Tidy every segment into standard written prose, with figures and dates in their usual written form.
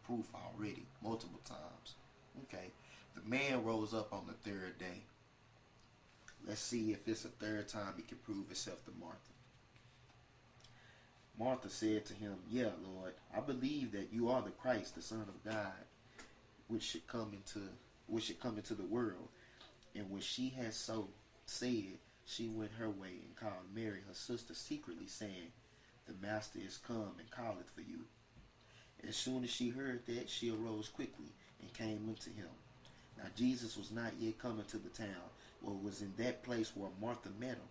proof already, multiple times. Okay, the man rose up on the third day. Let's see if it's a third time he can prove himself to Martha. Martha said to him, "Yeah, Lord, I believe that you are the Christ, the Son of God, which should come into the world." And when she had so said, she went her way and called Mary her sister secretly, saying, "The master is come and calleth for you." As soon as she heard that, she arose quickly and came unto him. Now Jesus was not yet come into the town, but was in that place where Martha met him.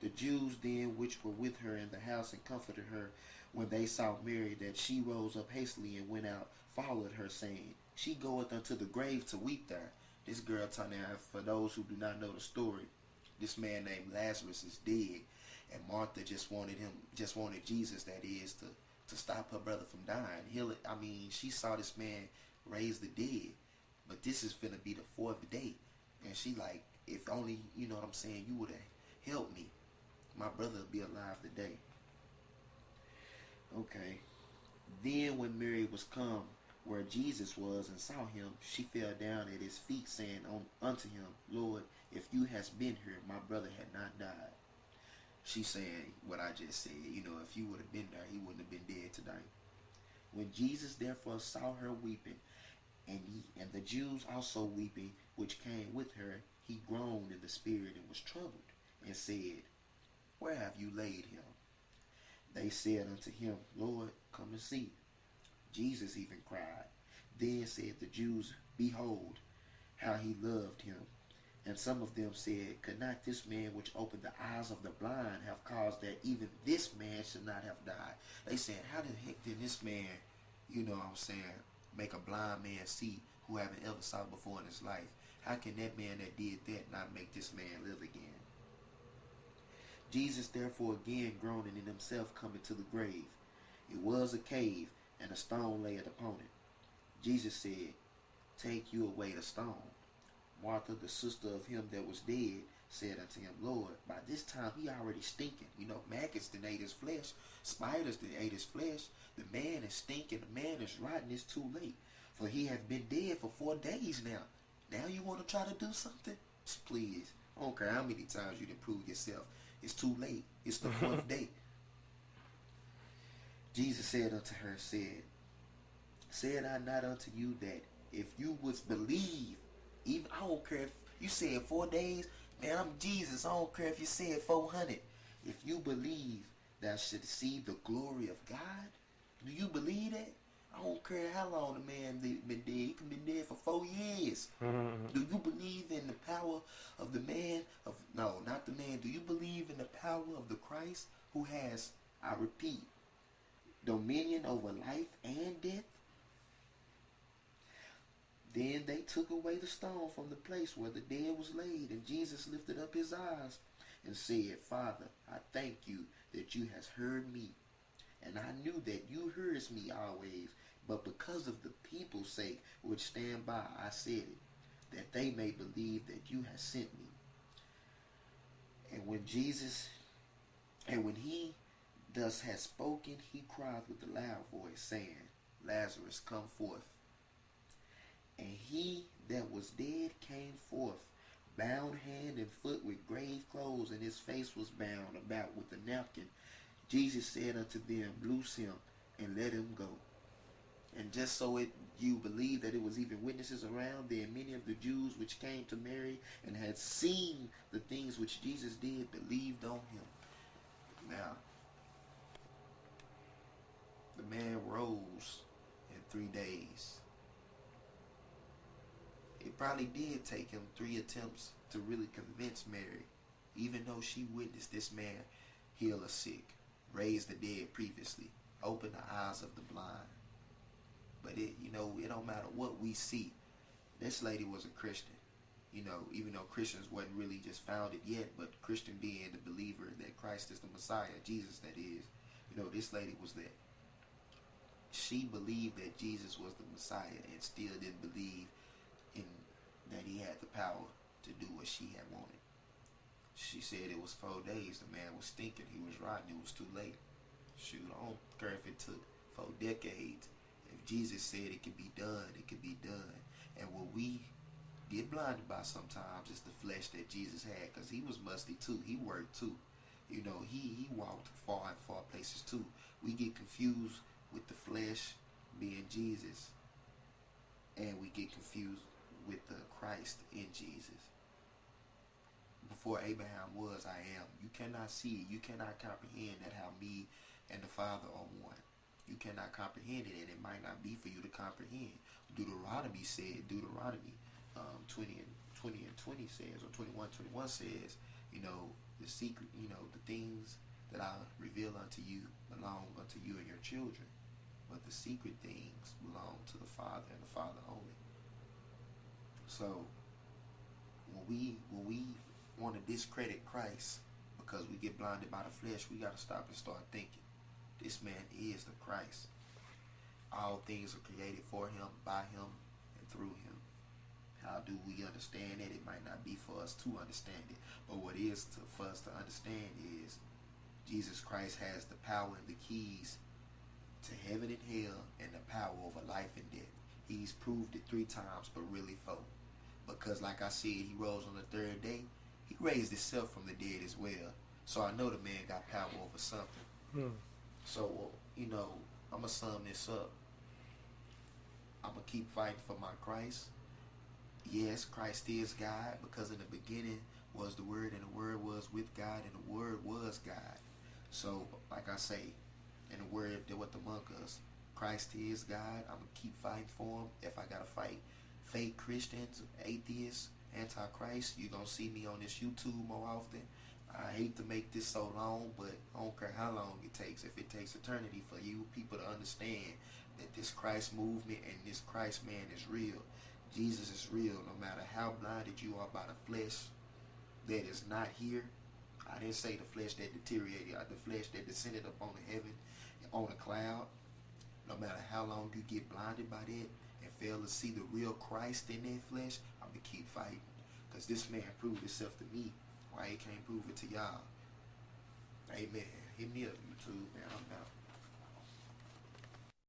The Jews then which were with her in the house and comforted her, when they saw Mary, that she rose up hastily and went out, followed her, saying, "She goeth unto the grave to weep there." This girl turned out, for those who do not know the story, this man named Lazarus is dead, and Martha just wanted Jesus, that is, to stop her brother from dying, heal it. I mean, she saw this man raise the dead, but this is finna be the fourth day, and she like, if only, you know what I'm saying, you would have helped me, my brother will be alive today. Okay. Then when Mary was come where Jesus was and saw him, she fell down at his feet, saying unto him, "Lord, if you had been here, my brother had not died." She saying what I just said. If you would have been there, he wouldn't have been dead today. When Jesus therefore saw her weeping, and the Jews also weeping, which came with her, he groaned in the spirit and was troubled, and said, "Where have you laid him?" They said unto him, "Lord, come and see." Jesus even cried. Then said the Jews, "Behold, how he loved him." And some of them said, "Could not this man which opened the eyes of the blind have caused that even this man should not have died?" They said, how the heck did this man, make a blind man see who haven't ever saw before in his life? How can that man that did that not make this man live again? Jesus therefore again groaning in himself coming to the grave. It was a cave, and a stone lay upon it. Jesus said, "Take you away the stone." Martha, the sister of him that was dead, said unto him, "Lord, by this time he already stinking. Maggots done ate his flesh. Spiders done ate his flesh. The man is stinking. The man is rotten. It's too late. For he hath been dead for 4 days now. Now you want to try to do something? Please. I don't care how many times you done prove yourself. It's too late. It's the fourth day." Jesus said unto her, Said I not unto you that if you would believe, even I don't care if you said 4 days, man, I'm Jesus. I don't care if you said 400. If you believe, thou should see the glory of God. Do you believe that? I don't care how long the man been dead. He can be dead for 4 years. Do you believe in the power of the man? No, not the man. Do you believe in the power of the Christ who has, I repeat, dominion over life and death? Then they took away the stone from the place where the dead was laid, and Jesus lifted up his eyes and said, "Father, I thank you that you hast heard me. And I knew that you hearest me always, but because of the people's sake which stand by, I said it, that they may believe that you have sent me." And when he thus had spoken, he cried with a loud voice, saying, "Lazarus, come forth." And he that was dead came forth, bound hand and foot with grave clothes, and his face was bound about with a napkin. Jesus said unto them, "Loose him and let him go." And just so you believe that it was even witnesses around, then many of the Jews which came to Mary and had seen the things which Jesus did believed on him. Now, the man rose in 3 days. It probably did take him 3 attempts to really convince Mary, even though she witnessed this man heal a sick, raise the dead previously, open the eyes of the blind. But it don't matter what we see. This lady was a Christian. Even though Christians wasn't really just founded yet, but Christian being the believer that Christ is the Messiah, Jesus that is. This lady was that. She believed that Jesus was the Messiah and still didn't believe in that he had the power to do what she had wanted. She said it was 4 days. The man was stinking. He was rotten. It was too late. Shoot, I don't care if it took 4 decades. If Jesus said it can be done. It can be done. And what we get blinded by sometimes is the flesh that Jesus had, because he was musty too. He worked too. You know, he walked far and far places too. We get confused with the flesh being Jesus, and we get confused with the Christ in Jesus. Before Abraham was, I am. You cannot see it. You cannot comprehend that how me and the Father are one. You cannot comprehend it, and it might not be for you to comprehend. Deuteronomy 20 and 20 says, or 21 says, you know, the secret, you know, the things that I reveal unto you belong unto you and your children, but the secret things belong to the Father and the Father only. So when we want to discredit Christ because we get blinded by the flesh, we got to stop and start thinking, this man is the Christ. All things are created for him, by him, and through him. How do we understand it? It might not be for us to understand it, but what is for us to understand is Jesus Christ has the power and the keys to heaven and hell, and the power over life and death. He's proved it 3 times, but really 4. Because like I said, he rose on the 3rd day. He raised himself from the dead as well. So I know the man got power over something. So, you know, I'm going to sum this up. I'm going to keep fighting for my Christ. Yes, Christ is God, because in the beginning was the Word, and the Word was with God, and the Word was God. So, like I say, and the Word that was among us, Christ is God. I'm going to keep fighting for him. If I got to fight fake Christians, atheists, antichrist, you're going to see me on this YouTube more often. I hate to make this so long, but I don't care how long it takes. If it takes eternity for you people to understand that this Christ movement and this Christ man is real. Jesus is real, no matter how blinded you are by the flesh that is not here. I didn't say the flesh that deteriorated, the flesh that descended up on the heaven, on a cloud. No matter how long you get blinded by that and fail to see the real Christ in that flesh, I'm going to keep fighting. Because this man proved himself to me. Why he can't prove it to y'all? Amen. Hit me up, YouTube, man. I'm out.